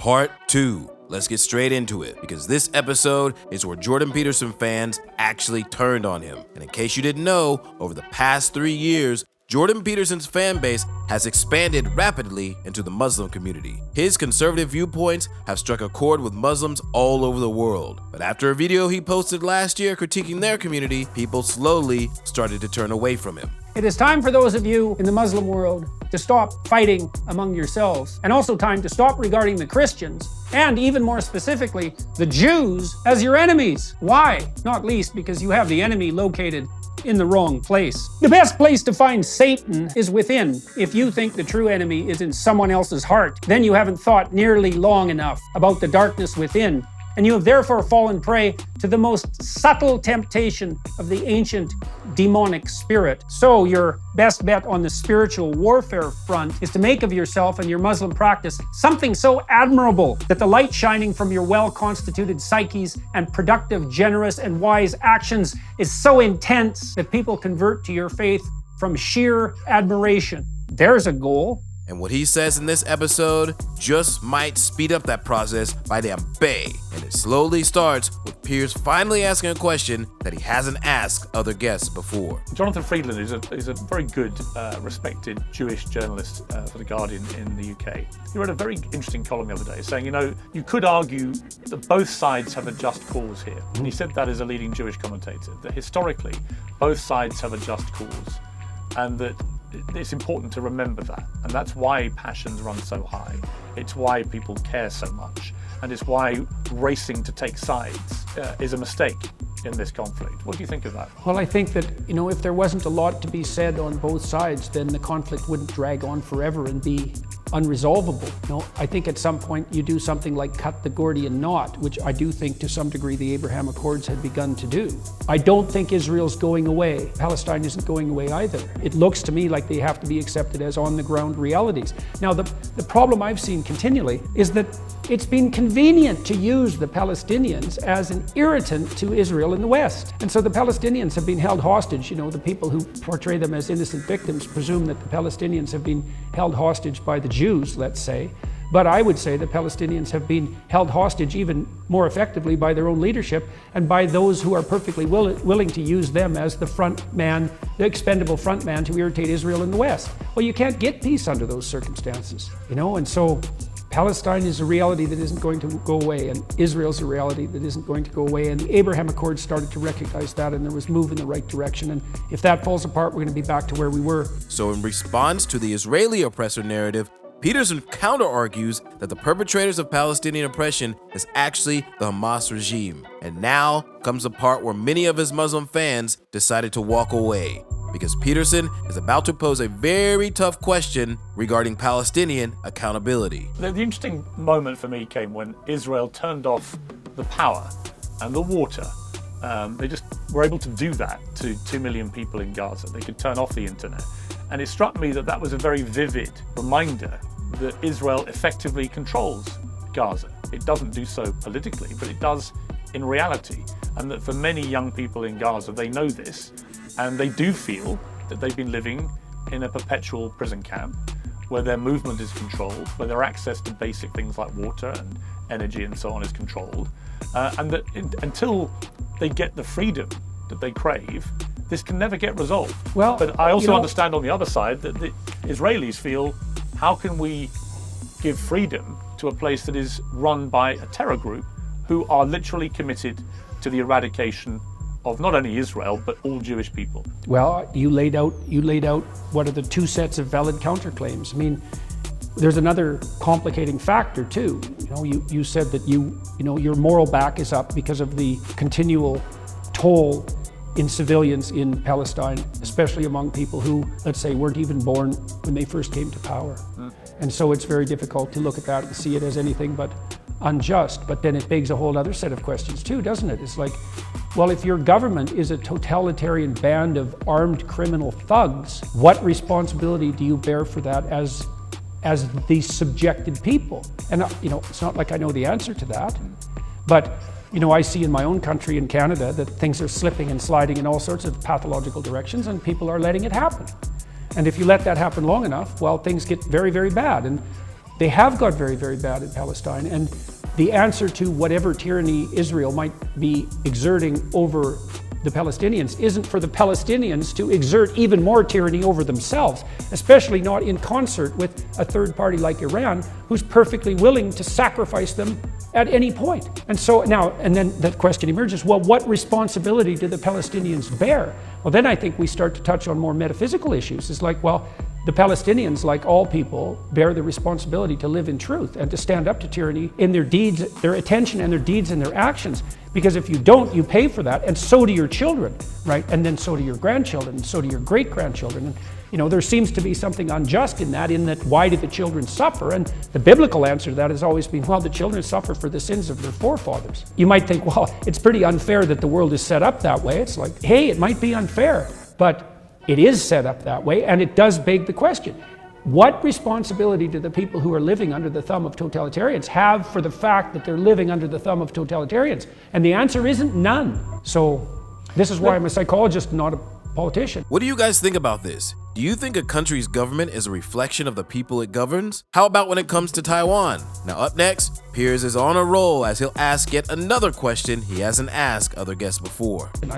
Part 2. Let's get straight into it, because this episode is where Jordan Peterson fans actually turned on him. And in case you didn't know, over the past 3 years, Jordan Peterson's fan base has expanded rapidly into the Muslim community. His conservative viewpoints have struck a chord with Muslims all over the world. But after a video he posted last year critiquing their community, people slowly started to turn away from him. It is time for those of you in the Muslim world to stop fighting among yourselves, and also time to stop regarding the Christians, and even more specifically, the Jews, as your enemies. Why? Not least because you have the enemy located in the wrong place. The best place to find Satan is within. If you think the true enemy is in someone else's heart, then you haven't thought nearly long enough about the darkness within, and you have therefore fallen prey to the most subtle temptation of the ancient demonic spirit. So your best bet on the spiritual warfare front is to make of yourself and your Muslim practice something so admirable that the light shining from your well-constituted psyches and productive, generous, and wise actions is so intense that people convert to your faith from sheer admiration. There's a goal. And what he says in this episode just might speed up that process by damn bay. And it slowly starts with Piers finally asking a question that he hasn't asked other guests before. Jonathan Friedland is a very good, respected Jewish journalist for The Guardian in the UK. He wrote a very interesting column the other day saying, you could argue that both sides have a just cause here. And he said that as a leading Jewish commentator, that historically, both sides have a just cause. And that it's important to remember that. And that's why passions run so high. It's why people care so much. And it's why racing to take sides is a mistake in this conflict. What do you think of that? Well, I think that, if there wasn't a lot to be said on both sides, then the conflict wouldn't drag on forever and be unresolvable. I think at some point you do something like cut the Gordian knot, which I do think to some degree the Abraham Accords had begun to do. I don't think Israel's going away. Palestine isn't going away either. It looks to me like they have to be accepted as on-the-ground realities. Now, the problem I've seen continually is that it's been convenient to use the Palestinians as an irritant to Israel in the West. And so the Palestinians have been held hostage. The people who portray them as innocent victims presume that the Palestinians have been held hostage by the Jews, let's say. But I would say the Palestinians have been held hostage even more effectively by their own leadership and by those who are perfectly willing to use them as the front man, the expendable front man to irritate Israel in the West. Well, you can't get peace under those circumstances, and so Palestine is a reality that isn't going to go away, and Israel's a reality that isn't going to go away, and the Abraham Accords started to recognize that, and there was move in the right direction, and if that falls apart, we're going to be back to where we were. So in response to the Israeli oppressor narrative, Peterson counter-argues that the perpetrators of Palestinian oppression is actually the Hamas regime. And now comes the part where many of his Muslim fans decided to walk away, because Peterson is about to pose a very tough question regarding Palestinian accountability. The interesting moment for me came when Israel turned off the power and the water. They just were able to do that to 2 million people in Gaza. They could turn off the internet. And it struck me that was a very vivid reminder that Israel effectively controls Gaza. It doesn't do so politically, but it does in reality. And that for many young people in Gaza, they know this. And they do feel that they've been living in a perpetual prison camp where their movement is controlled, where their access to basic things like water and energy and so on is controlled. And that until they get the freedom that they crave, this can never get resolved. Well, but I also understand on the other side that the Israelis feel, how can we give freedom to a place that is run by a terror group who are literally committed to the eradication of not only Israel, but all Jewish people? Well, you laid out what are the two sets of valid counterclaims. I mean, there's another complicating factor too. You said that your moral back is up because of the continual toll in civilians in Palestine, especially among people who, let's say, weren't even born when they first came to power. And so it's very difficult to look at that and see it as anything but unjust. But then it begs a whole other set of questions too, doesn't it? It's like, well, if your government is a totalitarian band of armed criminal thugs, what responsibility do you bear for that as these subjected people? And it's not like I know the answer to that, but I see in my own country in Canada that things are slipping and sliding in all sorts of pathological directions, and people are letting it happen. And if you let that happen long enough, well, things get very, very bad. And they have got very, very bad in Palestine. And the answer to whatever tyranny Israel might be exerting over the Palestinians isn't for the Palestinians to exert even more tyranny over themselves, especially not in concert with a third party like Iran, who's perfectly willing to sacrifice them at any point. And so now, and then the question emerges, well, what responsibility do the Palestinians bear? Well, then I think we start to touch on more metaphysical issues. It's like, well, the Palestinians, like all people, bear the responsibility to live in truth and to stand up to tyranny in their deeds, their attention and their deeds and their actions. Because if you don't, you pay for that, and so do your children, right? And then so do your grandchildren, and so do your great-grandchildren. And, you know, there seems to be something unjust in that why did the children suffer? And the biblical answer to that has always been, well, the children suffer for the sins of their forefathers. You might think, well, it's pretty unfair that the world is set up that way. It's like, hey, it might be unfair, but it is set up that way, and it does beg the question. What responsibility do the people who are living under the thumb of totalitarians have for the fact that they're living under the thumb of totalitarians? And the answer isn't none. So this is why I'm a psychologist, not a politician. What do you guys think about this? Do you think a country's government is a reflection of the people it governs? How about when it comes to Taiwan? Now up next, Piers is on a roll as he'll ask yet another question he hasn't asked other guests before. I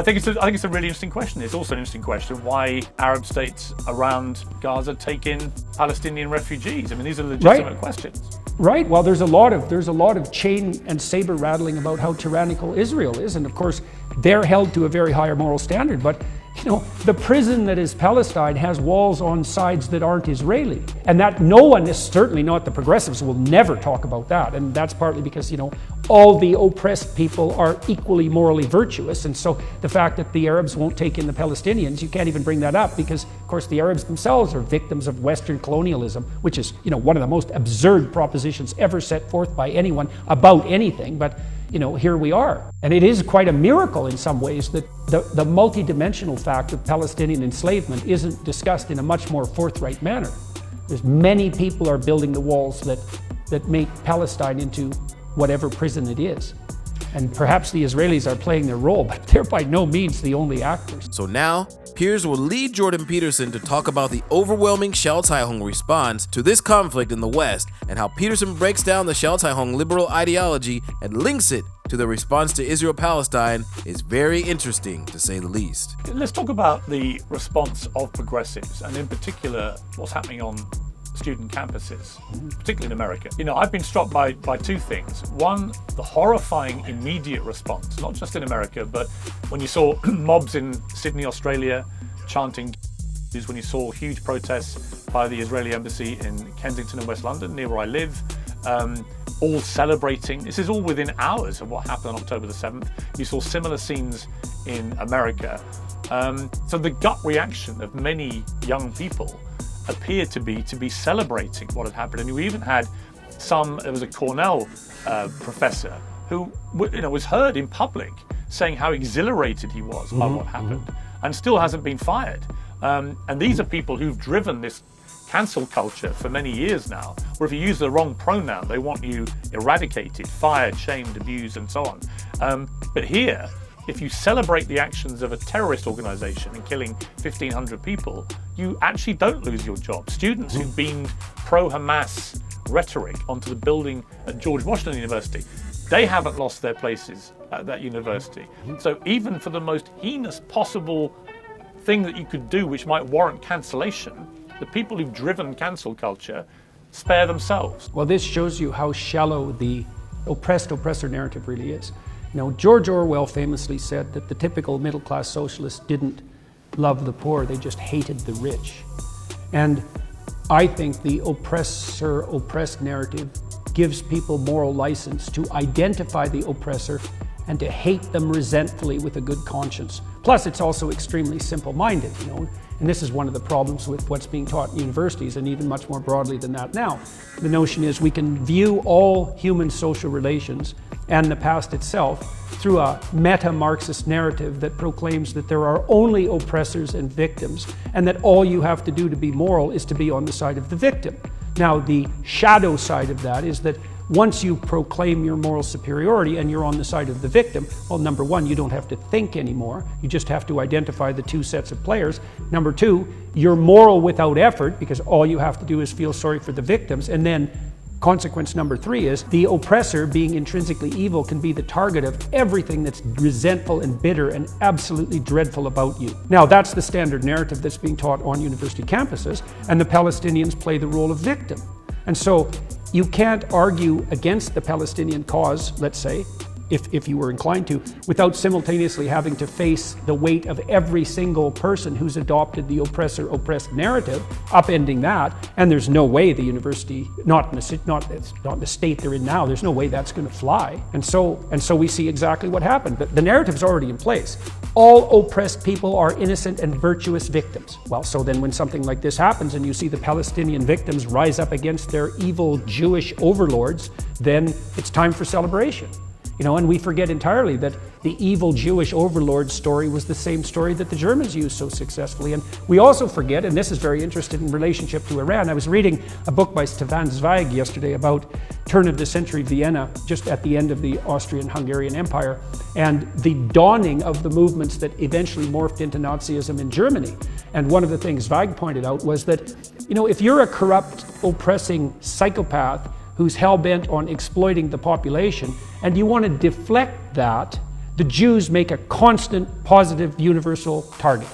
think it's a really interesting question. It's also an interesting question why Arab states around Gaza take in Palestinian refugees. I mean, these are legitimate questions. Right. Well, there's a lot of chain and saber rattling about how tyrannical Israel is, and of course, they're held to a very higher moral standard. But you know, the prison that is Palestine has walls on sides that aren't Israeli, and that no one, certainly not the progressives, will never talk about that. And that's partly because, you know, all the oppressed people are equally morally virtuous, and so the fact that the Arabs won't take in the Palestinians, you can't even bring that up because, of course, the Arabs themselves are victims of Western colonialism, which is, you know, one of the most absurd propositions ever set forth by anyone about anything. But you know, here we are. And it is quite a miracle in some ways that the multidimensional fact of Palestinian enslavement isn't discussed in a much more forthright manner. There's many people are building the walls that make Palestine into whatever prison it is. And perhaps the Israelis are playing their role, but they're by no means the only actors. So now, Piers will lead Jordan Peterson to talk about the overwhelming Xiao Caihong response to this conflict in the West and how Peterson breaks down the Xiao Caihong liberal ideology and links it to the response to Israel-Palestine is very interesting, to say the least. Let's talk about the response of progressives, and in particular, what's happening on student campuses, particularly in America. You know, I've been struck by two things. One, the horrifying immediate response, not just in America, but when you saw mobs in Sydney, Australia, chanting, when you saw huge protests by the Israeli embassy in Kensington and West London, near where I live, all celebrating. This is all within hours of what happened on October the 7th. You saw similar scenes in America. So the gut reaction of many young people appeared to be celebrating what had happened. And you even had there was a Cornell professor who, you know, was heard in public saying how exhilarated he was by what happened, and still hasn't been fired. And these are people who've driven this cancel culture for many years now, where if you use the wrong pronoun, they want you eradicated, fired, shamed, abused, and so on. But here, if you celebrate the actions of a terrorist organization and killing 1,500 people, you actually don't lose your job. Students who beamed pro-Hamas rhetoric onto the building at George Washington University, they haven't lost their places at that university. So even for the most heinous possible thing that you could do which might warrant cancellation, the people who've driven cancel culture spare themselves. Well, this shows you how shallow the oppressor narrative really is. You know, George Orwell famously said that the typical middle-class socialist didn't love the poor, they just hated the rich. And I think the oppressor-oppressed narrative gives people moral license to identify the oppressor and to hate them resentfully with a good conscience. Plus, it's also extremely simple-minded, you know, and this is one of the problems with what's being taught in universities, and even much more broadly than that now. The notion is we can view all human social relations and the past itself through a meta-Marxist narrative that proclaims that there are only oppressors and victims, and that all you have to do to be moral is to be on the side of the victim. Now, the shadow side of that is that once you proclaim your moral superiority and you're on the side of the victim, well, number one, you don't have to think anymore. You just have to identify the two sets of players. Number two, you're moral without effort because all you have to do is feel sorry for the victims. And then consequence number three is the oppressor, being intrinsically evil, can be the target of everything that's resentful and bitter and absolutely dreadful about you. Now, that's the standard narrative that's being taught on university campuses, and the Palestinians play the role of victim. And so you can't argue against the Palestinian cause, let's say, if you were inclined to, without simultaneously having to face the weight of every single person who's adopted the oppressor-oppressed narrative, upending that. And there's no way the university, not in the state they're in now, there's no way that's going to fly. And so we see exactly what happened. The narrative's already in place. All oppressed people are innocent and virtuous victims. Well, so then when something like this happens and you see the Palestinian victims rise up against their evil Jewish overlords, then it's time for celebration. And we forget entirely that the evil Jewish overlord story was the same story that the Germans used so successfully. And we also forget, and this is very interesting in relationship to Iran, I was reading a book by Stefan Zweig yesterday about turn of the century Vienna, just at the end of the Austrian-Hungarian Empire, and the dawning of the movements that eventually morphed into Nazism in Germany. And one of the things Zweig pointed out was that, if you're a corrupt, oppressing psychopath who's hell-bent on exploiting the population, and you want to deflect that, the Jews make a constant, positive, universal target,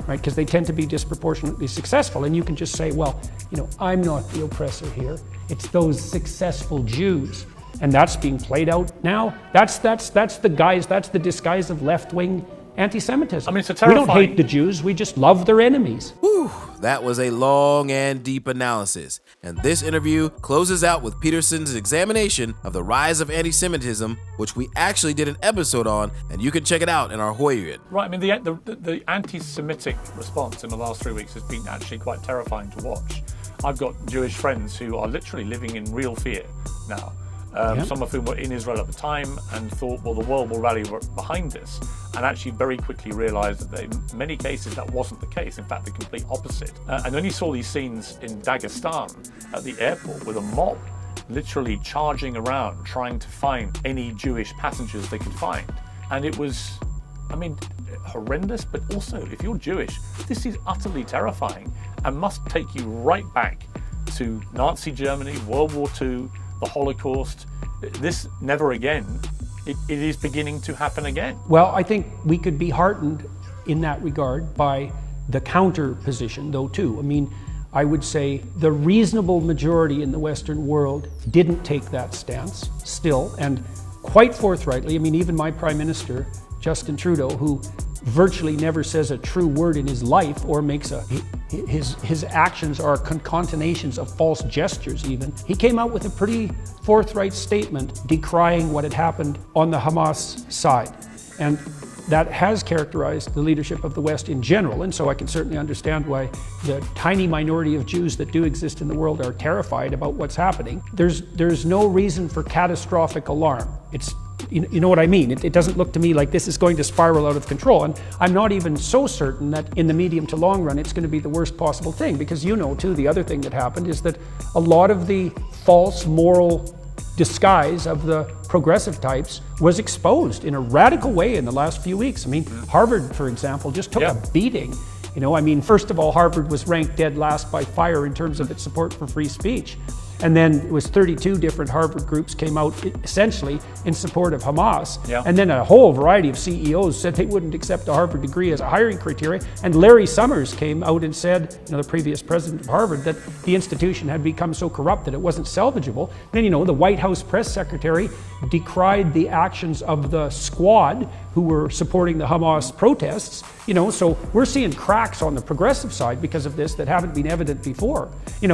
right? Because they tend to be disproportionately successful. And you can just say, well, I'm not the oppressor here. It's those successful Jews. And that's being played out now. That's the disguise of left-wing anti-Semitism. I mean, it's a terrifying... We don't hate the Jews, we just love their enemies. Whew, that was a long and deep analysis. And this interview closes out with Peterson's examination of the rise of anti-Semitism, which we actually did an episode on, and you can check it out in our Hoyerian. Right, I mean, the anti-Semitic response in the last 3 weeks has been actually quite terrifying to watch. I've got Jewish friends who are literally living in real fear now. Some of whom were in Israel at the time and thought, well, the world will rally behind this, and actually very quickly realized that in many cases that wasn't the case. In fact, the complete opposite. And then you saw these scenes in Dagestan at the airport with a mob literally charging around trying to find any Jewish passengers they could find. And it was, horrendous, but also, if you're Jewish, this is utterly terrifying and must take you right back to Nazi Germany, World War II, the Holocaust. This never again. It is beginning to happen again. Well, I think we could be heartened in that regard by the counter position, though, too. I would say the reasonable majority in the Western world didn't take that stance still, and quite forthrightly. Even my Prime Minister, Justin Trudeau, who virtually never says a true word in his life or makes his actions are concatenations of false gestures even. He came out with a pretty forthright statement decrying what had happened on the Hamas side. And that has characterized the leadership of the West in general. And so I can certainly understand why the tiny minority of Jews that do exist in the world are terrified about what's happening. There's no reason for catastrophic alarm. You know what I mean? It doesn't look to me like this is going to spiral out of control. And I'm not even so certain that in the medium to long run, it's going to be the worst possible thing. Because too, the other thing that happened is that a lot of the false moral disguise of the progressive types was exposed in a radical way in the last few weeks. Harvard, for example, just took a beating. First of all, Harvard was ranked dead last by fire in terms of its support for free speech. And then it was 32 different Harvard groups came out essentially in support of Hamas. Yeah. And then a whole variety of CEOs said they wouldn't accept a Harvard degree as a hiring criteria. And Larry Summers came out and said, the previous president of Harvard, that the institution had become so corrupt that it wasn't salvageable. Then, the White House press secretary decried the actions of the squad who were supporting the Hamas protests. So we're seeing cracks on the progressive side because of this that haven't been evident before. And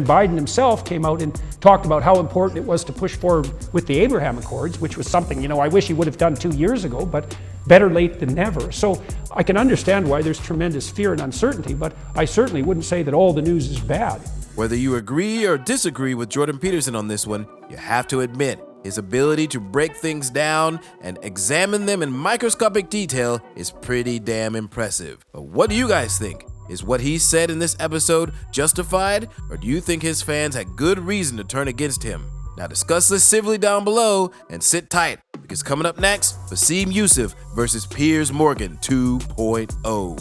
Biden himself came out and talked about how important it was to push forward with the Abraham Accords, which was something, I wish he would have done 2 years ago, but better late than never. So I can understand why there's tremendous fear and uncertainty, but I certainly wouldn't say that all the news is bad. Whether you agree or disagree with Jordan Peterson on this one, you have to admit his ability to break things down and examine them in microscopic detail is pretty damn impressive. But what do you guys think? Is what he said in this episode justified, or do you think his fans had good reason to turn against him? Now discuss this civilly down below and sit tight, because coming up next, Basim Youssef versus Piers Morgan 2.0.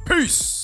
Peace!